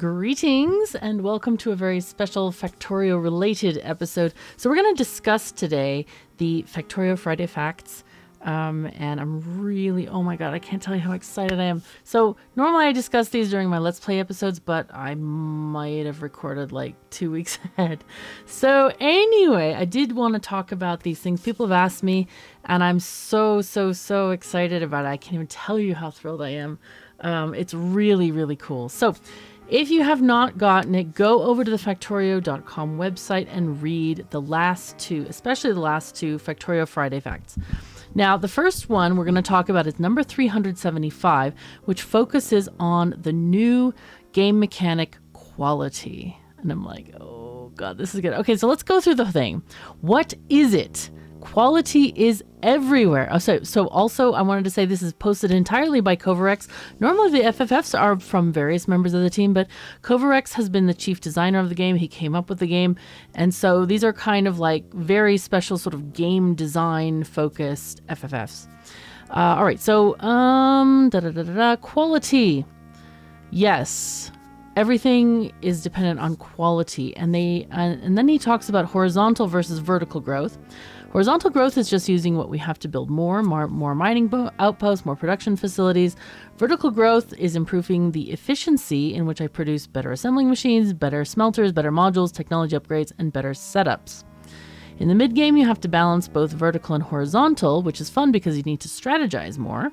Greetings and welcome to a very special Factorio related episode. So we're going to discuss today the Factorio Friday Facts. And I'm really, oh my God, I can't tell you how excited I am. So normally I discuss these during my Let's Play episodes, but I might have recorded like 2 weeks ahead. So anyway, I did want to talk about these things. People have asked me and I'm so excited about it. I can't even tell you how thrilled I am. It's really, really cool. So if you have not gotten it, go over to the Factorio.com website and read the last two, especially the last two Factorio Friday Facts. Now, the first one we're going to talk about is number 375, which focuses on the new game mechanic quality. And I'm like, oh God, this is good. Okay, so let's go through the thing. What is it? Quality is everywhere. Oh, so also I wanted to say this is posted entirely by Kovarex. Normally the FFFs are from various members of the team, but Kovarex has been the chief designer of the game. He came up with the game. And so these are kind of like very special sort of game design focused FFFs. All right, so quality. Yes. Everything is dependent on quality, and then he talks about horizontal versus vertical growth. Horizontal growth is just using what we have to build more mining outposts, more production facilities. Vertical growth is improving the efficiency in which I produce better assembling machines, better smelters, better modules, technology upgrades, and better setups. In the mid-game, you have to balance both vertical and horizontal, which is fun because you need to strategize more.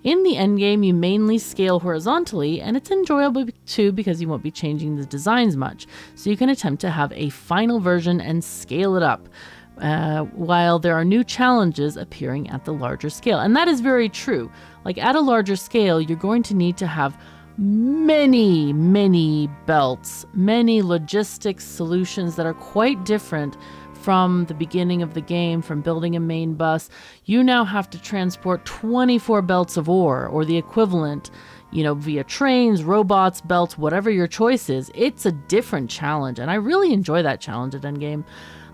In the endgame, you mainly scale horizontally, and it's enjoyable too because you won't be changing the designs much. So you can attempt to have a final version and scale it up, while there are new challenges appearing at the larger scale. And that is very true. Like at a larger scale, you're going to need to have many belts, many logistics solutions that are quite different from the beginning of the game, from building a main bus. You now have to transport 24 belts of ore or the equivalent, via trains, robots, belts, whatever your choice is. It's a different challenge, and I really enjoy that challenge at endgame.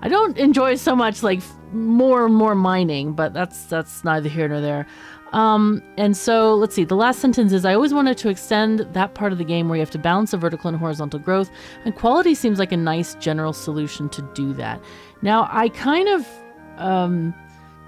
I don't enjoy so much like more and more mining, but that's neither here nor there. And so let's see, the last sentence is, I always wanted to extend that part of the game where you have to balance the vertical and horizontal growth, and quality seems like a nice general solution to do that. Now, I kind of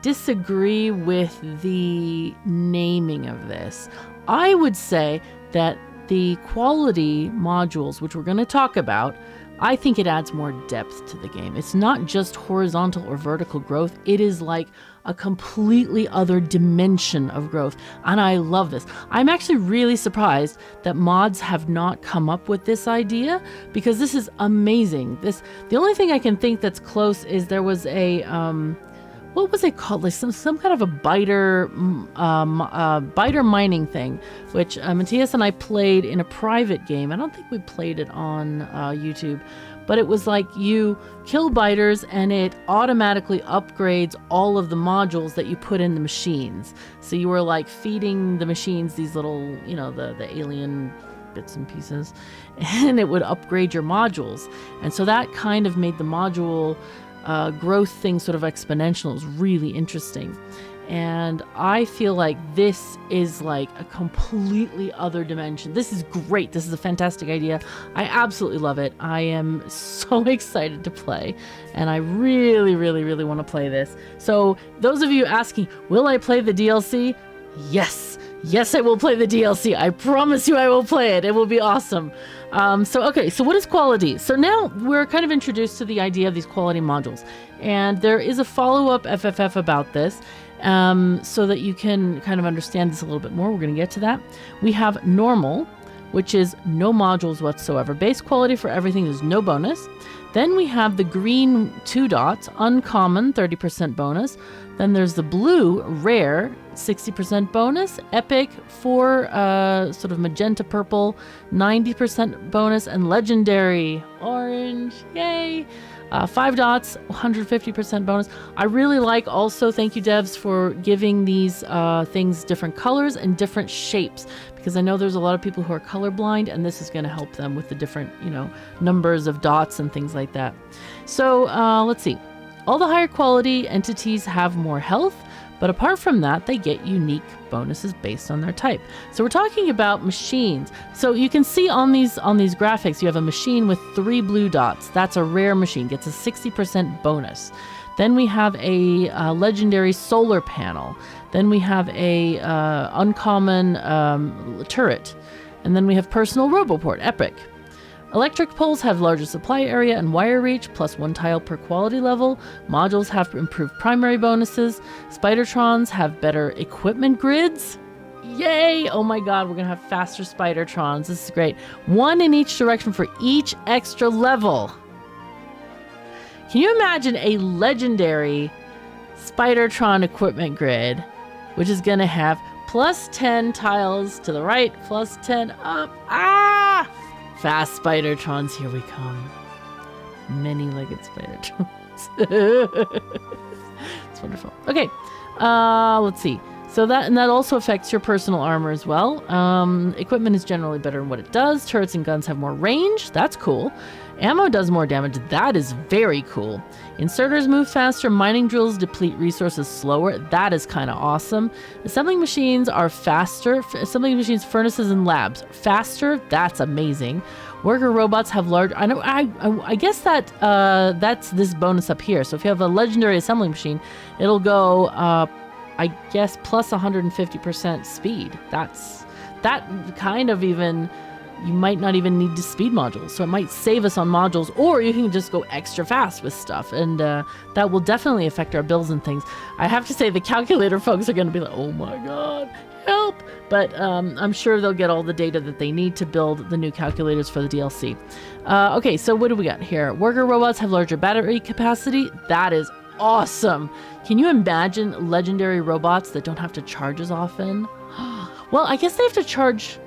disagree with the naming of this. I would say that the quality modules, which we're going to talk about, I think it adds more depth to the game. It's not just horizontal or vertical growth. It is like a completely other dimension of growth. And I love this. I'm actually really surprised that mods have not come up with this idea, because this is amazing. The only thing I can think that's close is there was a, what was it called? Like some kind of a biter mining thing, which Matthias and I played in a private game. I don't think we played it on YouTube, but it was like you kill biters and it automatically upgrades all of the modules that you put in the machines. So you were like feeding the machines these little, the alien bits and pieces, and it would upgrade your modules. And so that kind of made the module growth thing sort of exponential. It was really interesting. And I feel like this is like a completely other dimension. This is great. This is a fantastic idea. I absolutely love it. I am so excited to play, and I really want to play this. So those of you asking, will I play the DLC? Yes, I will play the DLC. I promise you I will play it. It will be awesome. So what is quality? So now we're kind of introduced to the idea of these quality modules, and there is a follow-up FFF about this, so that you can kind of understand this a little bit more. We're going to get to that. We have normal, which is no modules whatsoever. Base quality for everything, there's no bonus. Then we have the green 2 dots, uncommon, 30% bonus. Then there's the blue, rare, 60% bonus. Epic, 4 sort of magenta purple, 90% bonus. And legendary, orange, yay! 5 dots, 150% bonus. I really like also, thank you devs for giving these things different colors and different shapes, because I know there's a lot of people who are colorblind, and this is going to help them with the different, numbers of dots and things like that. So let's see. All the higher quality entities have more health, But apart from that, they get unique bonuses based on their type. So we're talking about machines. So you can see on these graphics, you have a machine with 3 blue dots. That's a rare machine, gets a 60% bonus. Then we have a legendary solar panel. Then we have a uncommon turret. And then we have personal roboport, epic. Electric poles have larger supply area and wire reach, plus 1 tile per quality level. Modules have improved primary bonuses. Spidertrons have better equipment grids. Yay! Oh my god, we're gonna have faster Spidertrons. This is great. 1 in each direction for each extra level. Can you imagine a legendary Spidertron equipment grid, which is gonna have plus 10 tiles to the right, plus 10 up. Ah! Fast Spidertrons, here we come. Many-legged Spidertrons. It's wonderful. Okay, let's see. So that also affects your personal armor as well. Equipment is generally better in what it does. Turrets and guns have more range. That's cool. Ammo does more damage. That is very cool. Inserters move faster. Mining drills deplete resources slower. That is kind of awesome. Assembling machines are faster. Assembling machines, furnaces, and labs faster. That's amazing. Worker robots have large. I guess that's this bonus up here. So if you have a legendary assembling machine, it'll go. I guess plus 150% speed. That kind of even. You might not even need to speed modules, so it might save us on modules, or you can just go extra fast with stuff, and that will definitely affect our builds and things. I have to say the calculator folks are going to be like, oh my god, help! But I'm sure they'll get all the data that they need to build the new calculators for the DLC. Okay, so what do we got here? Worker robots have larger battery capacity. That is awesome. Can you imagine legendary robots that don't have to charge as often? Well, I guess they have to charge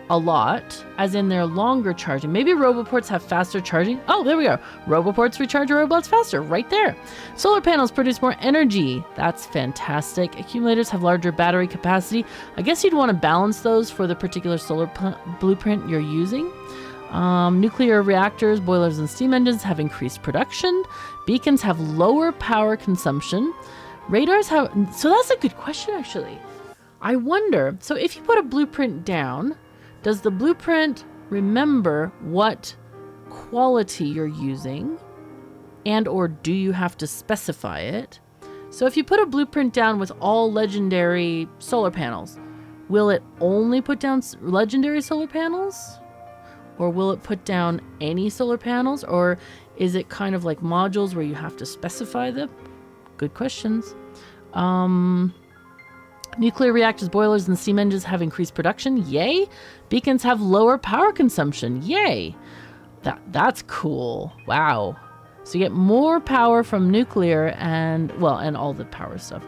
a lot, as in they're longer charging. Maybe roboports have faster charging. Oh, there we go. Roboports recharge robots faster, right there. Solar panels produce more energy. That's fantastic. Accumulators have larger battery capacity. I guess you'd want to balance those for the particular solar blueprint you're using. Nuclear reactors, boilers, and steam engines have increased production. Beacons have lower power consumption. Radars have... So that's a good question, actually. I wonder... So if you put a blueprint down... Does the blueprint remember what quality you're using, and or do you have to specify it? So if you put a blueprint down with all legendary solar panels, will it only put down legendary solar panels? Or will it put down any solar panels? Or is it kind of like modules where you have to specify them? Good questions. Nuclear reactors, boilers, and steam engines have increased production. Yay. Beacons have lower power consumption. Yay. That's cool. Wow. So you get more power from nuclear and all the power stuff.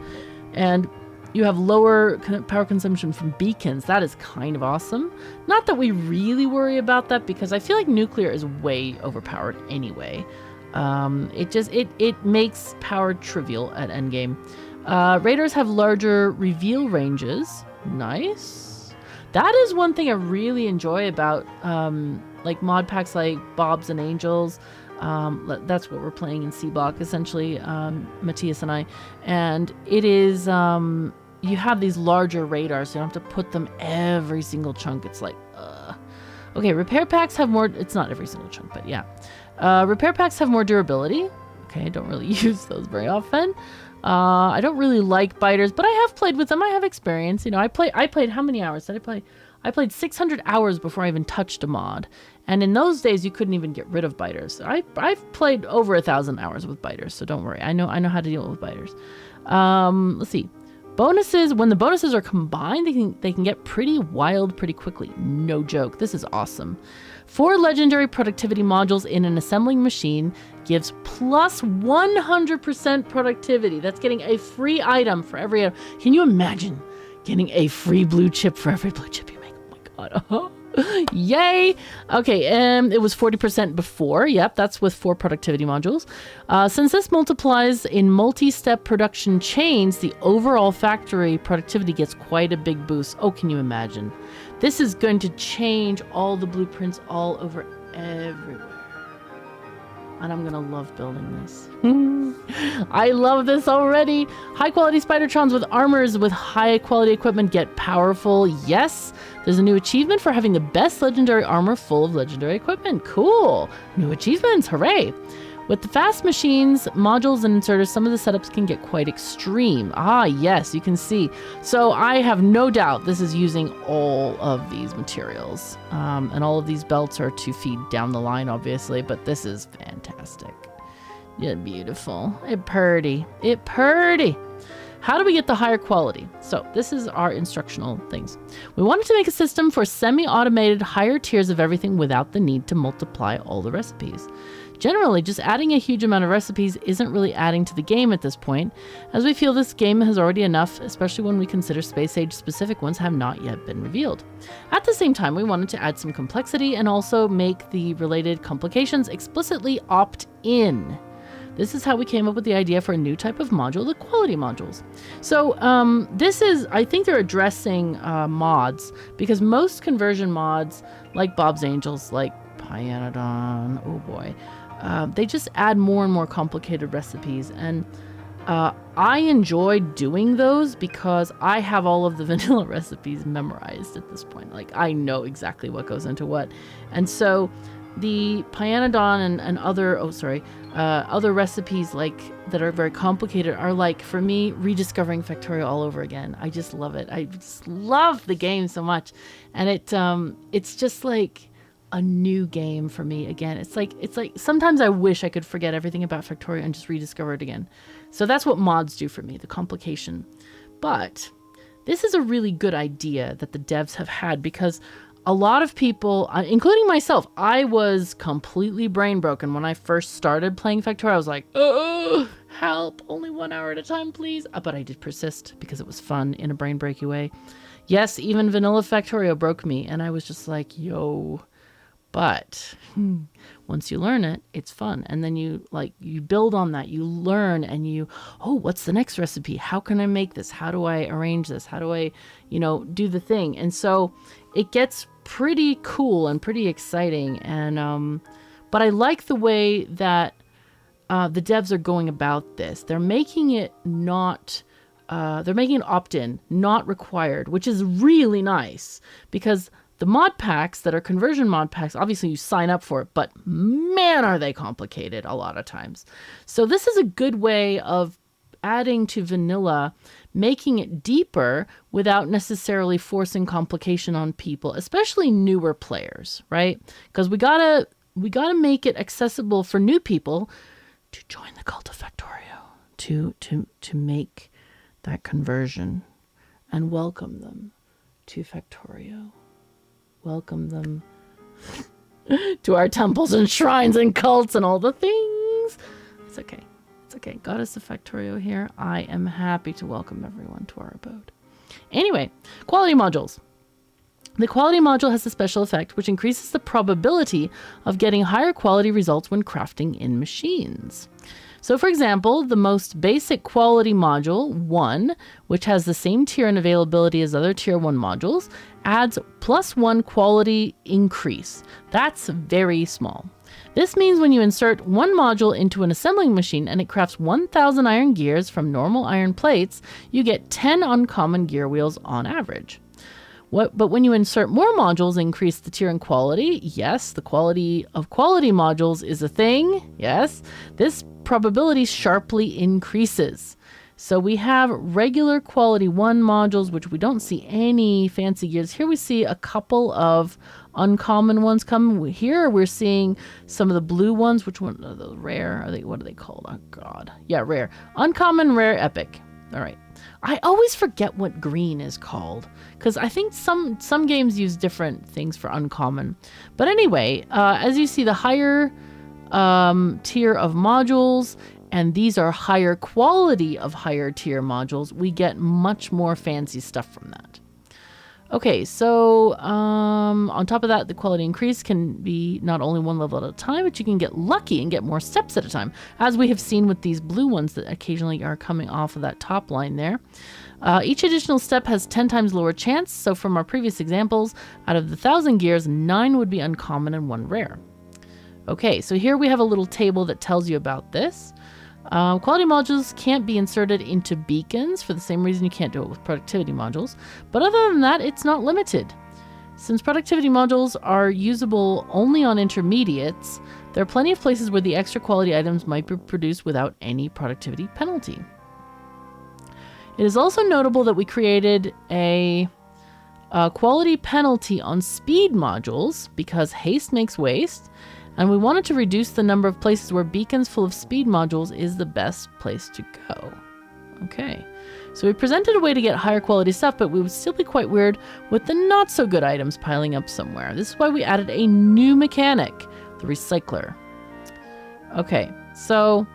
And you have lower power consumption from beacons. That is kind of awesome. Not that we really worry about that, because I feel like nuclear is way overpowered anyway. It makes power trivial at endgame. Radars have larger reveal ranges. Nice. That is one thing I really enjoy about like mod packs like Bobs and Angels. That's what we're playing in C-Block, essentially, Matthias and I. And it is, you have these larger radars, so you don't have to put them every single chunk. It's like, Okay, repair packs have more, it's not every single chunk, but yeah. Repair packs have more durability. Okay, I don't really use those very often. I don't really like biters, but I have played with them. I have experience. You know, I played how many hours did I play? I played 600 hours before I even touched a mod. And in those days, you couldn't even get rid of biters. I've played over 1,000 hours with biters, so don't worry. I know how to deal with biters. Let's see. Bonuses, when the bonuses are combined, they can get pretty wild pretty quickly. No joke. This is awesome. 4 legendary productivity modules in an assembling machine gives plus 100% productivity. That's getting a free item for every item. Can you imagine getting a free blue chip for every blue chip you make? Oh my god. Yay! Okay, it was 40% before. Yep, that's with 4 productivity modules. Since this multiplies in multi-step production chains, the overall factory productivity gets quite a big boost. Oh, can you imagine? This is going to change all the blueprints all over everywhere. and I'm gonna love building this. I love this already. High quality Spidertrons with armors with high quality equipment get powerful. Yes, there's a new achievement for having the best legendary armor full of legendary equipment. Cool. New achievements, hooray. With the fast machines, modules, and inserters, some of the setups can get quite extreme. Ah, yes, you can see. So I have no doubt this is using all of these materials. And all of these belts are to feed down the line, obviously, but this is fantastic. Yeah, beautiful. It purdy. It purdy. How do we get the higher quality? So this is our instructional things. We wanted to make a system for semi-automated higher tiers of everything without the need to multiply all the recipes. Generally, just adding a huge amount of recipes isn't really adding to the game at this point, as we feel this game has already enough, especially when we consider Space Age specific ones have not yet been revealed. At the same time, we wanted to add some complexity and also make the related complications explicitly opt-in. This is how we came up with the idea for a new type of module, the quality modules. So this is, I think they're addressing mods, because most conversion mods, like Bob's Angels, like Pyanodon, oh boy, they just add more and more complicated recipes. And I enjoy doing those because I have all of the vanilla recipes memorized at this point. Like, I know exactly what goes into what. And so the Pyanodon and other, other recipes like that are very complicated are like, for me, rediscovering Factorio all over again. I just love it. I just love the game so much. And it's just like a new game for me again. It's like sometimes I wish I could forget everything about Factorio and just rediscover it again. So that's what mods do for me, the complication. But this is a really good idea that the devs have had, because a lot of people, including myself, I was completely brain broken when I first started playing Factorio. I was like, oh, help, only 1 hour at a time, please. But I did persist because it was fun in a brain breaky way. Yes, even vanilla Factorio broke me, and I was just like, yo. But once you learn it, it's fun. And then you build on that, you learn, and oh, what's the next recipe? How can I make this? How do I arrange this? How do I, do the thing? And so it gets pretty cool and pretty exciting. And, but I like the way that the devs are going about this. They're making it they're making it opt-in, not required, which is really nice, because the mod packs that are conversion mod packs, obviously you sign up for it, but man, are they complicated a lot of times. So this is a good way of adding to vanilla, making it deeper without necessarily forcing complication on people, especially newer players, right? Because we gotta make it accessible for new people to join the cult of Factorio, to make that conversion and welcome them to Factorio. Welcome them to our temples and shrines and cults and all the things. It's okay. It's okay. Goddess of Factorio here. I am happy to welcome everyone to our abode. Anyway, quality modules. The quality module has a special effect which increases the probability of getting higher quality results when crafting in machines. So for example, the most basic quality module, 1, which has the same tier and availability as other tier 1 modules, adds +1 quality increase. That's very small. This means when you insert one module into an assembling machine and it crafts 1,000 iron gears from normal iron plates, you get 10 uncommon gear wheels on average. But when you insert more modules, increase the tier and quality. Yes, the quality of quality modules is a thing. Yes, this probability sharply increases. So we have regular quality 1 modules, which we don't see any fancy gears. Here we see a couple of uncommon ones come. Here we're seeing some of the blue ones. Which one are the rare? What are they called? Oh God. Yeah, rare. Uncommon, rare, epic. All right. I always forget what green is called, because I think some games use different things for uncommon. But anyway, as you see, the higher tier of modules, and these are higher quality of higher tier modules, we get much more fancy stuff from that. Okay, so on top of that, the quality increase can be not only 1 level at a time, but you can get lucky and get more steps at a time, as we have seen with these blue ones that occasionally are coming off of that top line there. Each additional step has 10 times lower chance, so from our previous examples, out of the 1,000 gears, 9 would be uncommon and 1 rare. Okay, so here we have a little table that tells you about this. Quality modules can't be inserted into beacons for the same reason you can't do it with productivity modules. But other than that, it's not limited. Since productivity modules are usable only on intermediates, there are plenty of places where the extra quality items might be produced without any productivity penalty. It is also notable that we created a quality penalty on speed modules because haste makes waste, and we wanted to reduce the number of places where beacons full of speed modules is the best place to go. Okay, so we presented a way to get higher quality stuff, but we would still be quite weird with the not so good items piling up somewhere. This is why we added a new mechanic, the recycler. Okay, so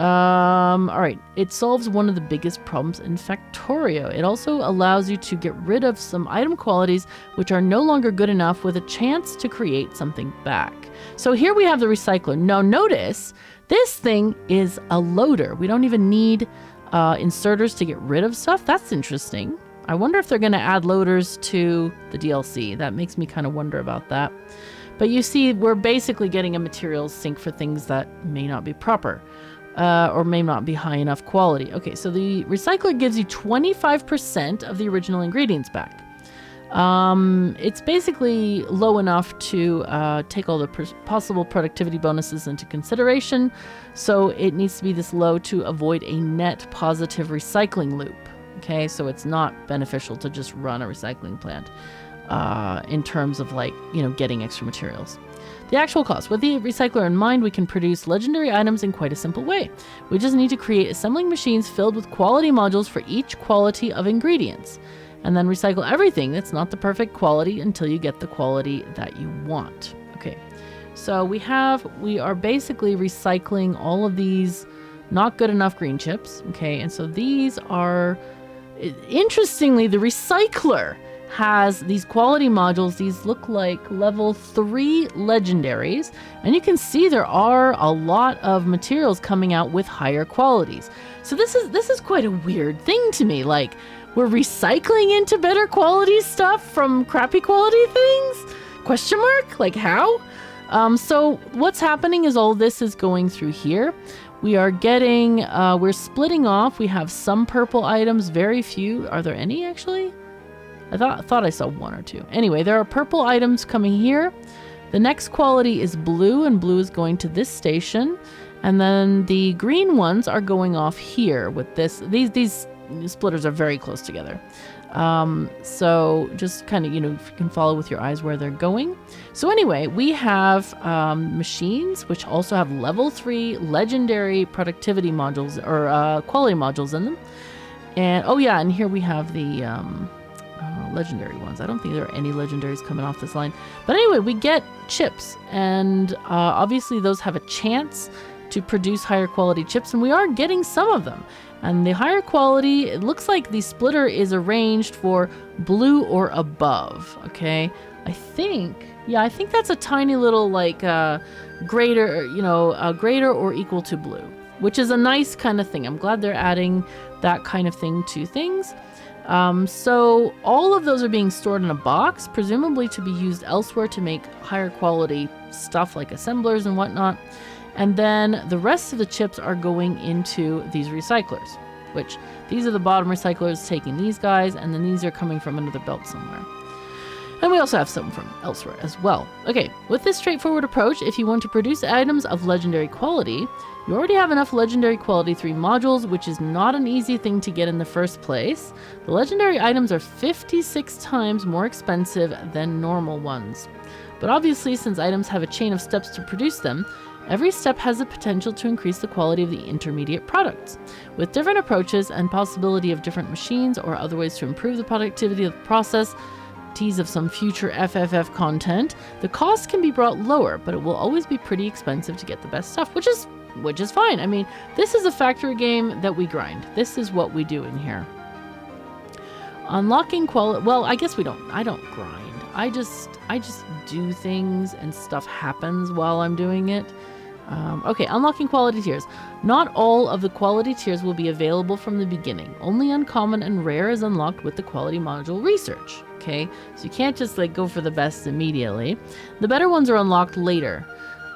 all right, it solves one of the biggest problems in Factorio. It also allows you to get rid of some item qualities which are no longer good enough with a chance to create something back. So here we have the recycler. Now notice this thing is a loader. We don't even need inserters to get rid of stuff. That's interesting. I wonder if they're going to add loaders to the DLC. That makes me kind of wonder about that. But you see, we're basically getting a materials sink for things that may not be proper. Or may not be high enough quality. Okay, so the recycler gives you 25% of the original ingredients back. It's basically low enough to take all the possible productivity bonuses into consideration, so it needs to be this low to avoid a net positive recycling loop. Okay, so it's not beneficial to just run a recycling plant in terms of getting extra materials. The actual cost. With the recycler in mind, we can produce legendary items in quite a simple way. We just need to create assembling machines filled with quality modules for each quality of ingredients, and then recycle everything that's not the perfect quality until you get the quality that you want. Okay, so we are basically recycling all of these not good enough green chips. Okay, and so these are, interestingly, the recycler has these quality modules. These look like level 3 legendaries, and you can see there are a lot of materials coming out with higher qualities. So this is quite a weird thing to me. Like, we're recycling into better quality stuff from crappy quality things? Question mark? Like, how? So what's happening is all this is going through here. We are getting, we're splitting off. We have some purple items, very few. Are there any actually? I thought I saw one or two. Anyway, there are purple items coming here. The next quality is blue, and blue is going to this station. And then the green ones are going off here with this. These splitters are very close together. So just kind of, if you can follow with your eyes where they're going. So anyway, we have machines which also have level 3 legendary productivity modules or quality modules in them. And oh yeah, and here we have the legendary ones. I don't think there are any legendaries coming off this line. But anyway, we get chips, and obviously those have a chance to produce higher quality chips, and we are getting some of them. And the higher quality, it looks like the splitter is arranged for blue or above. Okay, I think that's a tiny little greater, greater or equal to blue, which is a nice kind of thing. I'm glad they're adding that kind of thing to things. So all of those are being stored in a box, presumably to be used elsewhere to make higher quality stuff like assemblers and whatnot. And then the rest of the chips are going into these recyclers, which these are the bottom recyclers taking these guys, and then these are coming from another belt somewhere. And we also have some from elsewhere as well. Okay, with this straightforward approach, if you want to produce items of legendary quality, you already have enough legendary quality 3 modules, which is not an easy thing to get in the first place. The legendary items are 56 times more expensive than normal ones. But obviously, since items have a chain of steps to produce them, every step has the potential to increase the quality of the intermediate products. With different approaches and possibility of different machines or other ways to improve the productivity of the process, tease of some future FFF content, the cost can be brought lower, but it will always be pretty expensive to get the best stuff, which is fine. I mean, this is a factory game that we grind. This is what we do in here. Unlocking quality. Well, I guess I don't grind. I just do things and stuff happens while I'm doing it. Okay, unlocking quality tiers. Not all of the quality tiers will be available from the beginning. Only uncommon and rare is unlocked with the quality module research. Okay, so you can't just go for the best immediately. The better ones are unlocked later.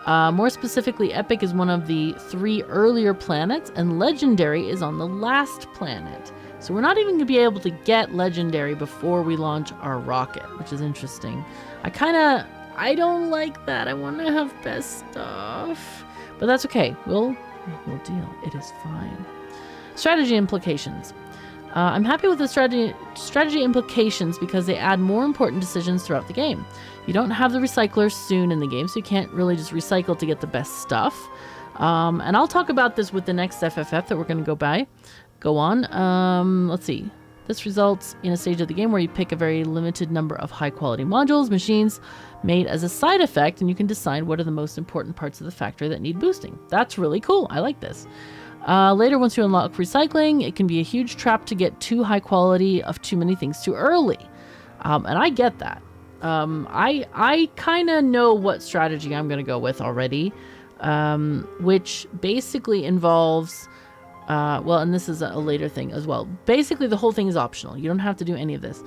More specifically, Epic is one of the 3 earlier planets, and Legendary is on the last planet. So we're not even going to be able to get Legendary before we launch our rocket, which is interesting. I don't like that. I want to have best stuff. But that's okay. We'll deal. It is fine. Strategy implications. I'm happy with the strategy implications because they add more important decisions throughout the game. You don't have the recyclers soon in the game, so you can't really just recycle to get the best stuff. And I'll talk about this with the next FFF that we're going to go on. Let's see. This results in a stage of the game where you pick a very limited number of high-quality modules, machines made as a side effect, and you can decide what are the most important parts of the factory that need boosting. That's really cool. I like this. Later, once you unlock recycling, it can be a huge trap to get too high quality of too many things too early. And I get that. I kind of know what strategy I'm going to go with already, which basically involves... and this is a later thing as well. Basically, the whole thing is optional. You don't have to do any of this.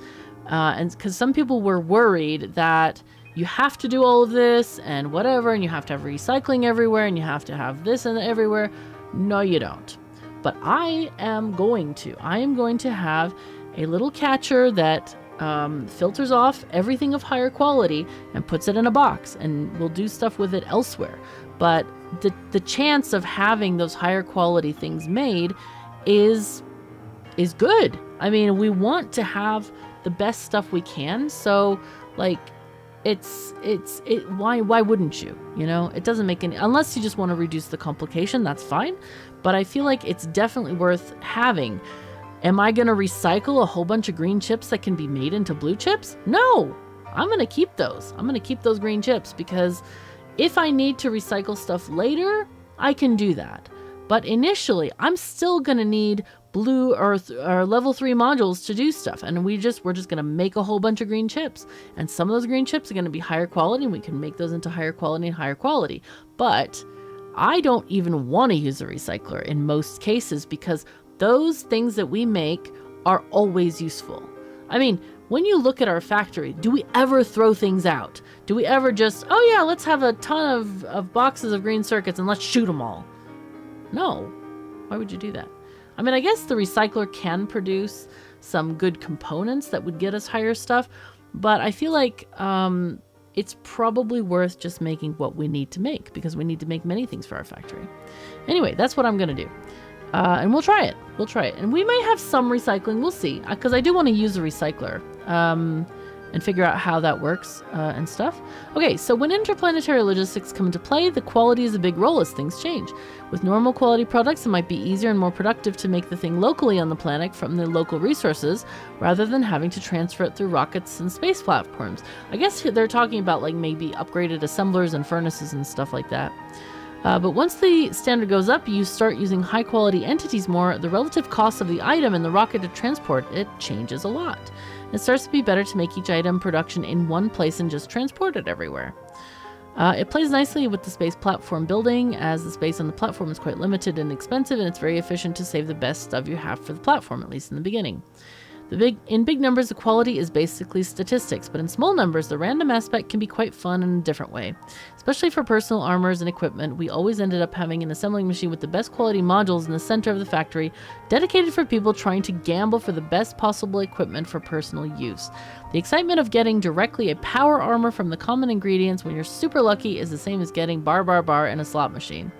And because some people were worried that you have to do all of this and whatever, and you have to have recycling everywhere, and you have to have this and everywhere. No, you don't. But I am going to have a little catcher that filters off everything of higher quality and puts it in a box, and we'll do stuff with it elsewhere. But the chance of having those higher quality things made is good. I mean, we want to have the best stuff we can. So like, why wouldn't you? You know, it doesn't make any, unless you just want to reduce the complication, that's fine. But I feel like it's definitely worth having. Am I going to recycle a whole bunch of green chips that can be made into blue chips? No, I'm going to keep those. I'm going to keep those green chips because if I need to recycle stuff later, I can do that. But initially, I'm still going to need blue or level 3 modules to do stuff. And we're just going to make a whole bunch of green chips. And some of those green chips are going to be higher quality, and we can make those into higher quality and higher quality. But I don't even want to use a recycler in most cases because those things that we make are always useful. I mean, when you look at our factory, do we ever throw things out? Do we ever just, oh yeah, let's have a ton of boxes of green circuits and let's shoot them all? No. Why would you do that? I mean, I guess the recycler can produce some good components that would get us higher stuff, but I feel like it's probably worth just making what we need to make because we need to make many things for our factory. Anyway, that's what I'm going to do. And we'll try it. And we may have some recycling. We'll see. Because I do want to use a recycler and figure out how that works and stuff. Okay, so when interplanetary logistics come into play, the quality is a big role as things change. With normal quality products, it might be easier and more productive to make the thing locally on the planet from the local resources rather than having to transfer it through rockets and space platforms. I guess they're talking about like maybe upgraded assemblers and furnaces and stuff like that. But once the standard goes up, you start using high quality entities more, the relative cost of the item and the rocket to transport it changes a lot. It starts to be better to make each item production in one place and just transport it everywhere. It plays nicely with the space platform building, as the space on the platform is quite limited and expensive, and it's very efficient to save the best stuff you have for the platform, at least in the beginning. In big numbers, the quality is basically statistics, but in small numbers, the random aspect can be quite fun in a different way. Especially for personal armors and equipment, we always ended up having an assembling machine with the best quality modules in the center of the factory, dedicated for people trying to gamble for the best possible equipment for personal use. The excitement of getting directly a power armor from the common ingredients when you're super lucky is the same as getting bar in a slot machine.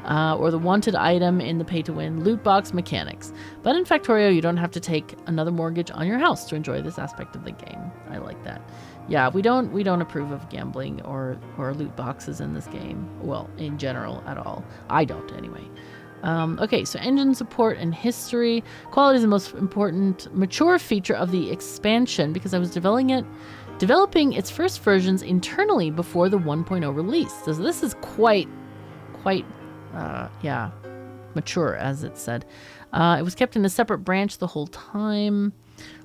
Or the wanted item in the pay-to-win loot box mechanics. But in Factorio, you don't have to take another mortgage on your house to enjoy this aspect of the game. I like that. Yeah, we don't approve of gambling or loot boxes in this game. Well, in general at all. I don't anyway. Okay, so engine support and history. Quality is the most important mature feature of the expansion because I was developing its first versions internally before the 1.0 release. So this is quite mature, as it said. It was kept in a separate branch the whole time.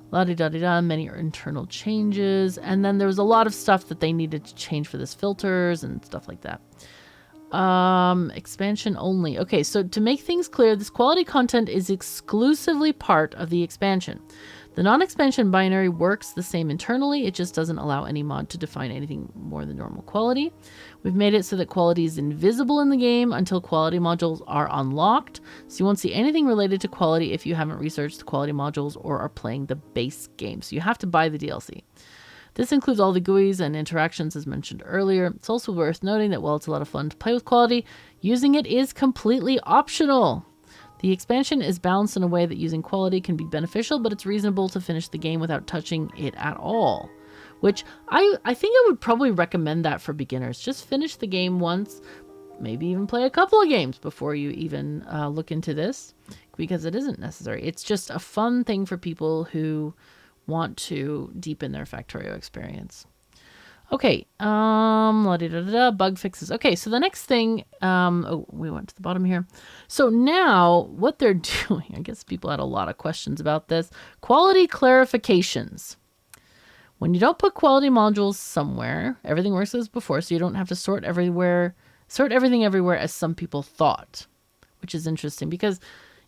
La-di-da-di-da, many internal changes. And then there was a lot of stuff that they needed to change for this filters and stuff like that. Expansion only. Okay, so to make things clear, this quality content is exclusively part of the expansion. The non-expansion binary works the same internally. It just doesn't allow any mod to define anything more than normal quality. We've made it so that quality is invisible in the game until quality modules are unlocked. So you won't see anything related to quality if you haven't researched the quality modules or are playing the base game. So you have to buy the DLC. This includes all the GUIs and interactions as mentioned earlier. It's also worth noting that while it's a lot of fun to play with quality, using it is completely optional. The expansion is balanced in a way that using quality can be beneficial, but it's reasonable to finish the game without touching it at all. Which I think I would probably recommend that for beginners. Just finish the game once, maybe even play a couple of games before you even look into this, because it isn't necessary. It's just a fun thing for people who want to deepen their Factorio experience. Okay, bug fixes. Okay, so the next thing, we went to the bottom here. So now what they're doing, I guess people had a lot of questions about this. Quality clarifications. When you don't put quality modules somewhere, everything works as before, so you don't have to sort everything everywhere as some people thought, which is interesting because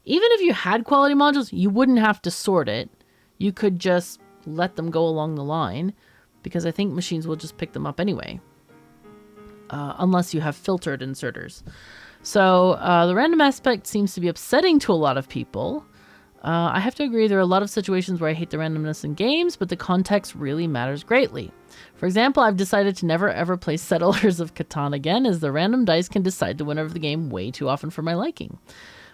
even if you had quality modules, you wouldn't have to sort it. You could just let them go along the line, because I think machines will just pick them up anyway, unless you have filtered inserters. So the random aspect seems to be upsetting to a lot of people. I have to agree, there are a lot of situations where I hate the randomness in games, but the context really matters greatly. For example, I've decided to never ever play Settlers of Catan again, as the random dice can decide the winner of the game way too often for my liking.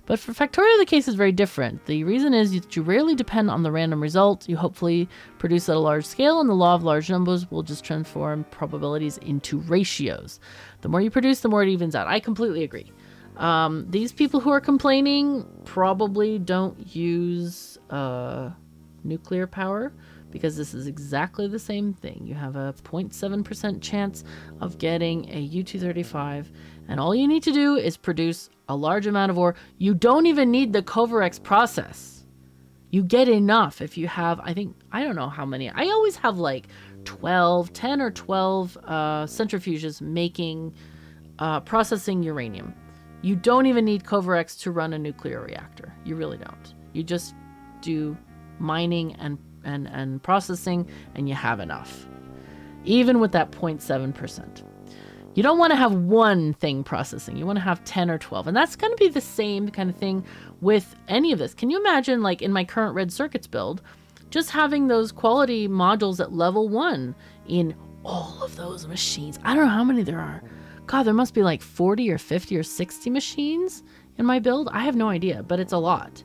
But for Factorio, the case is very different. The reason is that you rarely depend on the random result. You hopefully produce at a large scale, and the law of large numbers will just transform probabilities into ratios. The more you produce, the more it evens out. I completely agree. These people who are complaining probably don't use nuclear power, because this is exactly the same thing. You have a 0.7% chance of getting a U-235, and all you need to do is produce a large amount of ore. You don't even need the Covarex process. You get enough if you have, I don't know how many. I always have like 10 or 12 centrifuges making, processing uranium. You don't even need Covarex to run a nuclear reactor. You really don't. You just do mining and processing, and you have enough. Even with that 0.7%. You don't want to have one thing processing. You want to have 10 or 12. And that's going to be the same kind of thing with any of this. Can you imagine, like in my current red circuits build, just having those quality modules at level 1 in all of those machines? I don't know how many there are. God, there must be like 40 or 50 or 60 machines in my build. I have no idea, but it's a lot.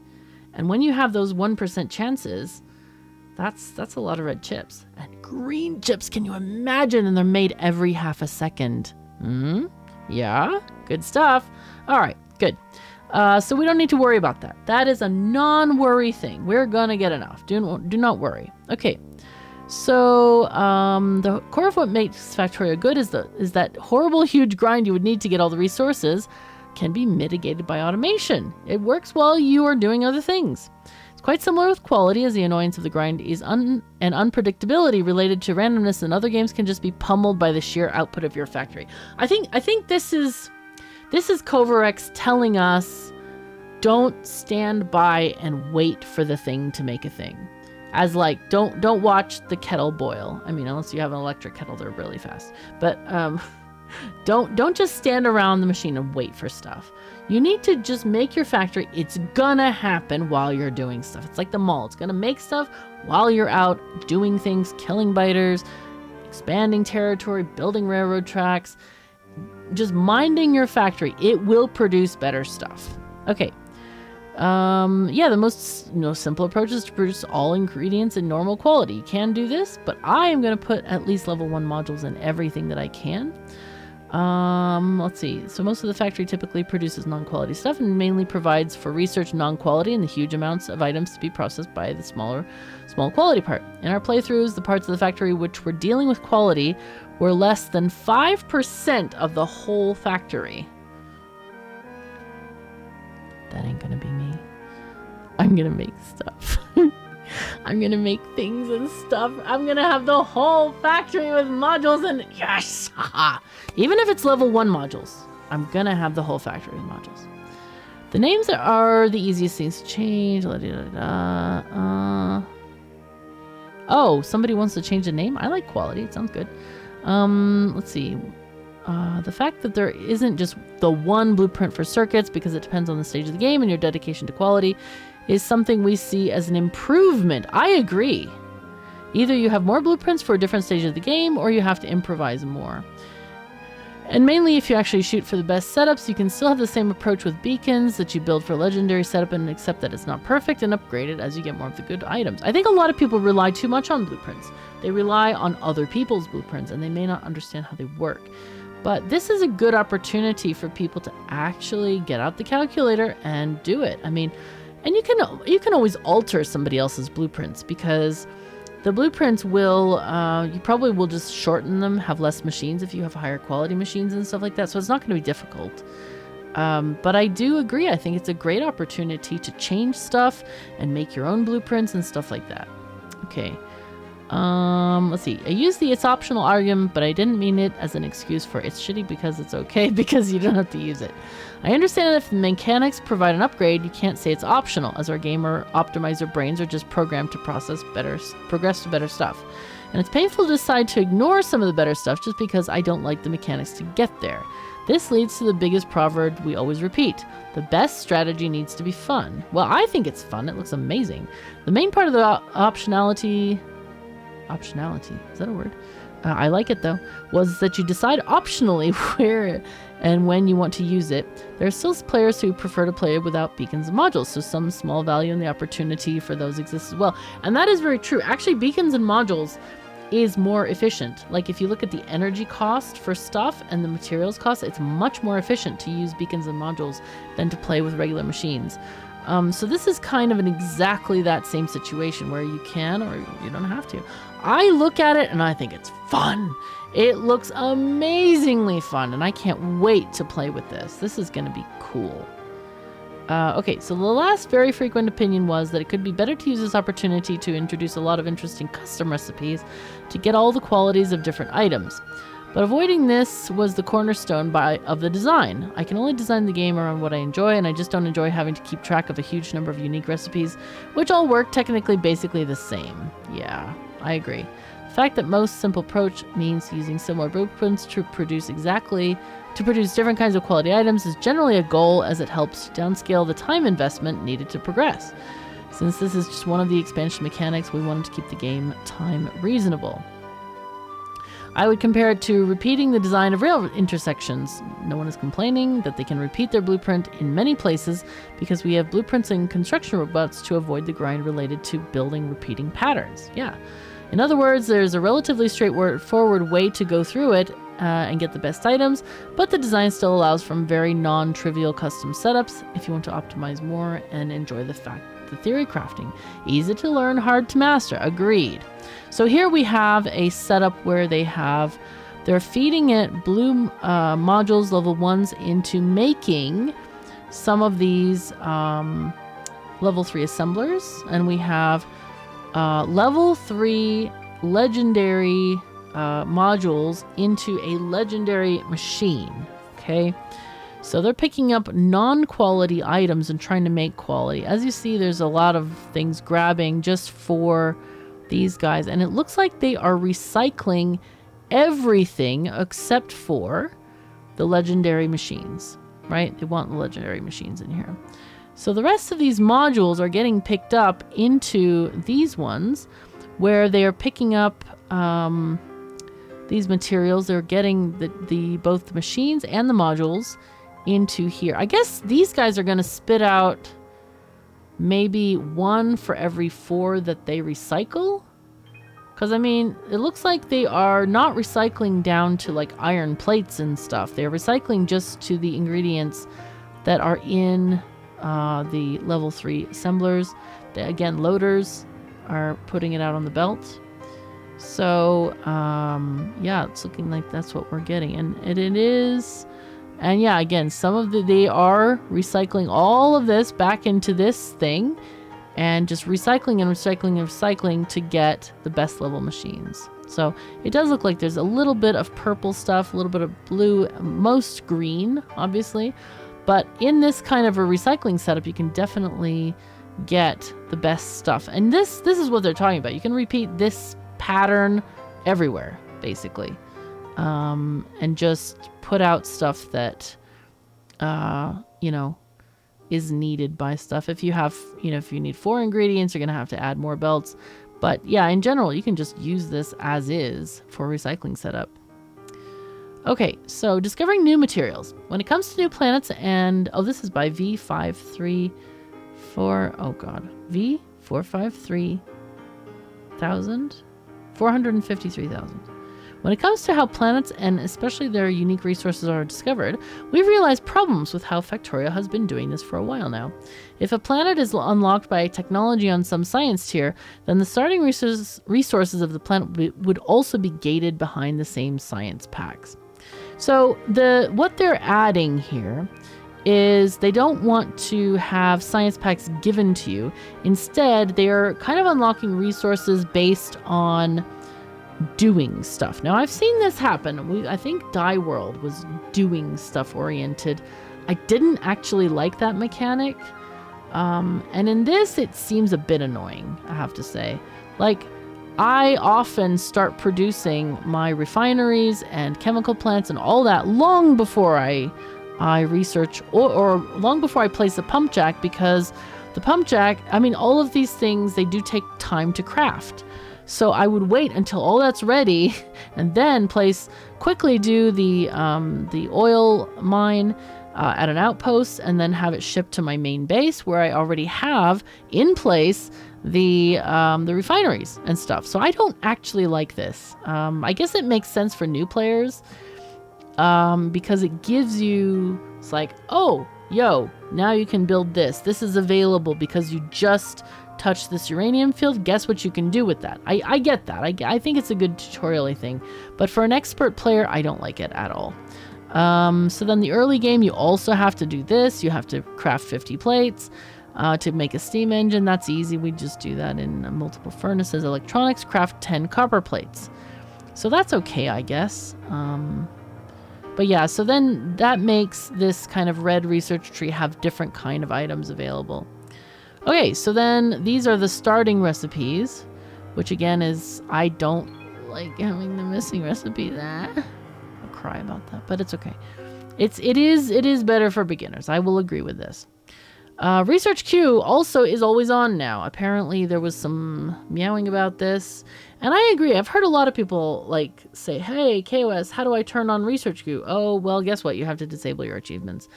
And when you have those 1% chances, that's a lot of red chips. And green chips, can you imagine? And they're made every half a second. Yeah, good stuff. All right, good. So we don't need to worry about that. That is a non-worry thing. We're gonna get enough. Do not worry. Okay. So the core of what makes Factorio good is that horrible huge grind you would need to get all the resources can be mitigated by automation. It works while you are doing other things. It's quite similar with quality, as the annoyance of the grind is and unpredictability related to randomness in other games can just be pummeled by the sheer output of your factory. I think this is Covarex telling us, don't stand by and wait for the thing to make a thing. As like, don't watch the kettle boil. I mean, unless you have an electric kettle, they're really fast. But don't just stand around the machine and wait for stuff. You need to just make your factory. It's gonna happen while you're doing stuff. It's like the mall. It's gonna make stuff while you're out doing things, killing biters, expanding territory, building railroad tracks, just minding your factory. It will produce better stuff. Okay. Yeah, the most simple approach is to produce all ingredients in normal quality. You can do this, but I am going to put at least level 1 modules in everything that I can. Let's see. So most of the factory typically produces non-quality stuff and mainly provides for research non-quality and the huge amounts of items to be processed by the small quality part. In our playthroughs, the parts of the factory which were dealing with quality were less than 5% of the whole factory. That ain't gonna be me. I'm gonna make stuff. I'm gonna make things and stuff. I'm gonna have the whole factory with modules and yes! Even if it's level 1 modules, I'm gonna have the whole factory with modules. The names are the easiest things to change. Oh, somebody wants to change the name? I like quality. It sounds good. Let's see. The fact that there isn't just the one blueprint for circuits because it depends on the stage of the game and your dedication to quality is something we see as an improvement. I agree. Either you have more blueprints for a different stage of the game or you have to improvise more. And mainly if you actually shoot for the best setups, you can still have the same approach with beacons that you build for legendary setup and accept that it's not perfect and upgrade it as you get more of the good items. I think a lot of people rely too much on blueprints. They rely on other people's blueprints and they may not understand how they work. But this is a good opportunity for people to actually get out the calculator and do it. I mean, and you can always alter somebody else's blueprints because the blueprints will, you probably will just shorten them, have less machines if you have higher quality machines and stuff like that. So it's not going to be difficult. But I do agree. I think it's a great opportunity to change stuff and make your own blueprints and stuff like that. Okay. Let's see. I used the it's optional argument, but I didn't mean it as an excuse for it's shitty because it's okay because you don't have to use it. I understand that if the mechanics provide an upgrade, you can't say it's optional, as our gamer optimizer brains are just programmed to progress to better stuff. And it's painful to decide to ignore some of the better stuff just because I don't like the mechanics to get there. This leads to the biggest proverb we always repeat. The best strategy needs to be fun. Well, I think it's fun. It looks amazing. The main part of the optionality, is that a word? I like it though, was that you decide optionally where and when you want to use it. There are still players who prefer to play without beacons and modules, so some small value in the opportunity for those exists as well. And that is very true. Actually, beacons and modules is more efficient. Like if you look at the energy cost for stuff and the materials cost, it's much more efficient to use beacons and modules than to play with regular machines. So this is kind of exactly that same situation where you can or you don't have to. I look at it and I think it's fun. It looks amazingly fun and I can't wait to play with this. This is going to be cool. Okay, so the last very frequent opinion was that it could be better to use this opportunity to introduce a lot of interesting custom recipes to get all the qualities of different items. But avoiding this was the cornerstone of the design. I can only design the game around what I enjoy, and I just don't enjoy having to keep track of a huge number of unique recipes, which all work technically basically the same. Yeah, I agree. The fact that most simple approach means using similar blueprints to produce different kinds of quality items is generally a goal, as it helps downscale the time investment needed to progress. Since this is just one of the expansion mechanics, we wanted to keep the game time reasonable. I would compare it to repeating the design of rail intersections. No one is complaining that they can repeat their blueprint in many places because we have blueprints and construction robots to avoid the grind related to building repeating patterns. Yeah. In other words, there's a relatively straightforward way to go through it and get the best items, but the design still allows for very non-trivial custom setups if you want to optimize more and enjoy the theory crafting. Easy to learn, hard to master. Agreed. So here we have a setup where they're feeding it blue modules level 1s into making some of these level 3 assemblers, and we have level 3 legendary modules into a legendary machine. Okay, so they're picking up non-quality items and trying to make quality. As you see, there's a lot of things grabbing just for these guys, and it looks like they are recycling everything except for the legendary machines, right? They want the legendary machines in here. So the rest of these modules are getting picked up into these ones where they are picking up these materials. They're getting both the machines and the modules into here. I guess these guys are going to spit out maybe 1 for every 4 that they recycle. Because, I mean, it looks like they are not recycling down to like iron plates and stuff. They're recycling just to the ingredients that are in the level 3 assemblers. Again, loaders are putting it out on the belt. So, yeah, it's looking like that's what we're getting. And it is... And yeah, again, they are recycling all of this back into this thing and just recycling and recycling and recycling to get the best level machines. So it does look like there's a little bit of purple stuff, a little bit of blue, most green, obviously. But in this kind of a recycling setup, you can definitely get the best stuff. And this is what they're talking about. You can repeat this pattern everywhere, basically, and just put out stuff that, is needed by stuff. If you have, if you need 4 ingredients, you're going to have to add more belts. But yeah, in general, you can just use this as is for recycling setup. Okay, so discovering new materials. When it comes to new planets and, this is by V534, V453,000? 453,000. When it comes to how planets and especially their unique resources are discovered, we've realized problems with how Factorio has been doing this for a while now. If a planet is unlocked by technology on some science tier, then the starting resources of the planet would also be gated behind the same science packs. So what they're adding here is they don't want to have science packs given to you. Instead, they are kind of unlocking resources based on doing stuff. Now, I've seen this happen. I think Die World was doing stuff oriented. I didn't actually like that mechanic. And in this, it seems a bit annoying, I have to say. Like, I often start producing my refineries and chemical plants and all that long before I research or long before I place a pump jack, because the pump jack, all of these things, they do take time to craft. So I would wait until all that's ready and then quickly do the oil mine at an outpost and then have it shipped to my main base where I already have in place the refineries and stuff. So I don't actually like this. I guess it makes sense for new players because it gives you, it's like, oh, yo, now you can build this. This is available because you just touch this uranium field. Guess what you can do with that? I get that. I think it's a good tutorial thing, but for an expert player, I don't like it at all. So then the early game, you also have to do this. You have to craft 50 plates to make a steam engine. That's easy. We just do that in multiple furnaces. Electronics, craft 10 copper plates. So that's okay, I guess. But yeah, so then that makes this kind of red research tree have different kind of items available. Okay, so then these are the starting recipes, which again is, I don't like having the missing recipes. I'll cry about that, but it's okay. It is better for beginners. I will agree with this. Research queue also is always on now. Apparently there was some meowing about this, and I agree. I've heard a lot of people say, hey, KOS, how do I turn on research queue? Oh, well, guess what? You have to disable your achievements.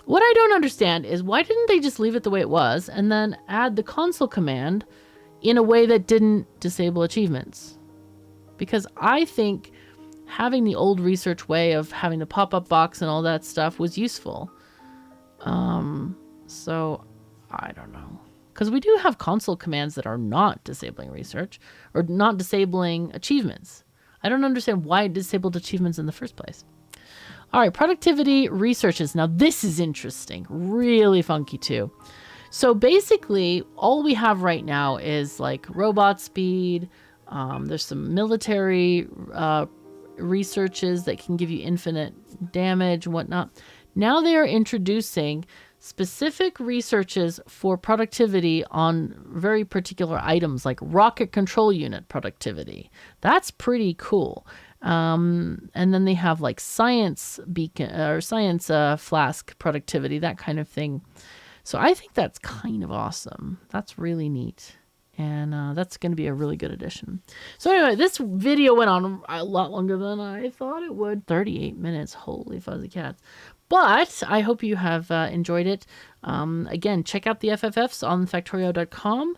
What I don't understand is why didn't they just leave it the way it was and then add the console command in a way that didn't disable achievements? Because I think having the old research way of having the pop-up box and all that stuff was useful. So I don't know. Because we do have console commands that are not disabling research or not disabling achievements. I don't understand why it disabled achievements in the first place. All right, productivity researches. Now this is interesting, really funky too. So basically all we have right now is robot speed. There's some military researches that can give you infinite damage and whatnot. Now they are introducing specific researches for productivity on very particular items like rocket control unit productivity. That's pretty cool. And then they have science beacon or science flask productivity, that kind of thing. So I think that's kind of awesome. That's really neat. And that's going to be a really good addition. So anyway, this video went on a lot longer than I thought it would. 38 minutes. Holy fuzzy cats. But I hope you have enjoyed it. Again, check out the FFFs on Factorio.com.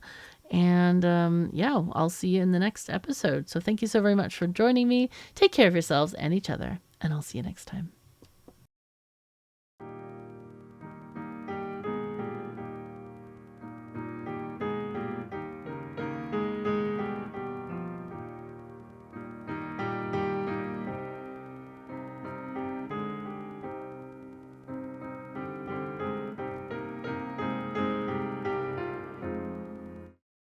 And yeah, I'll see you in the next episode. So thank you so very much for joining me. Take care of yourselves and each other. And I'll see you next time.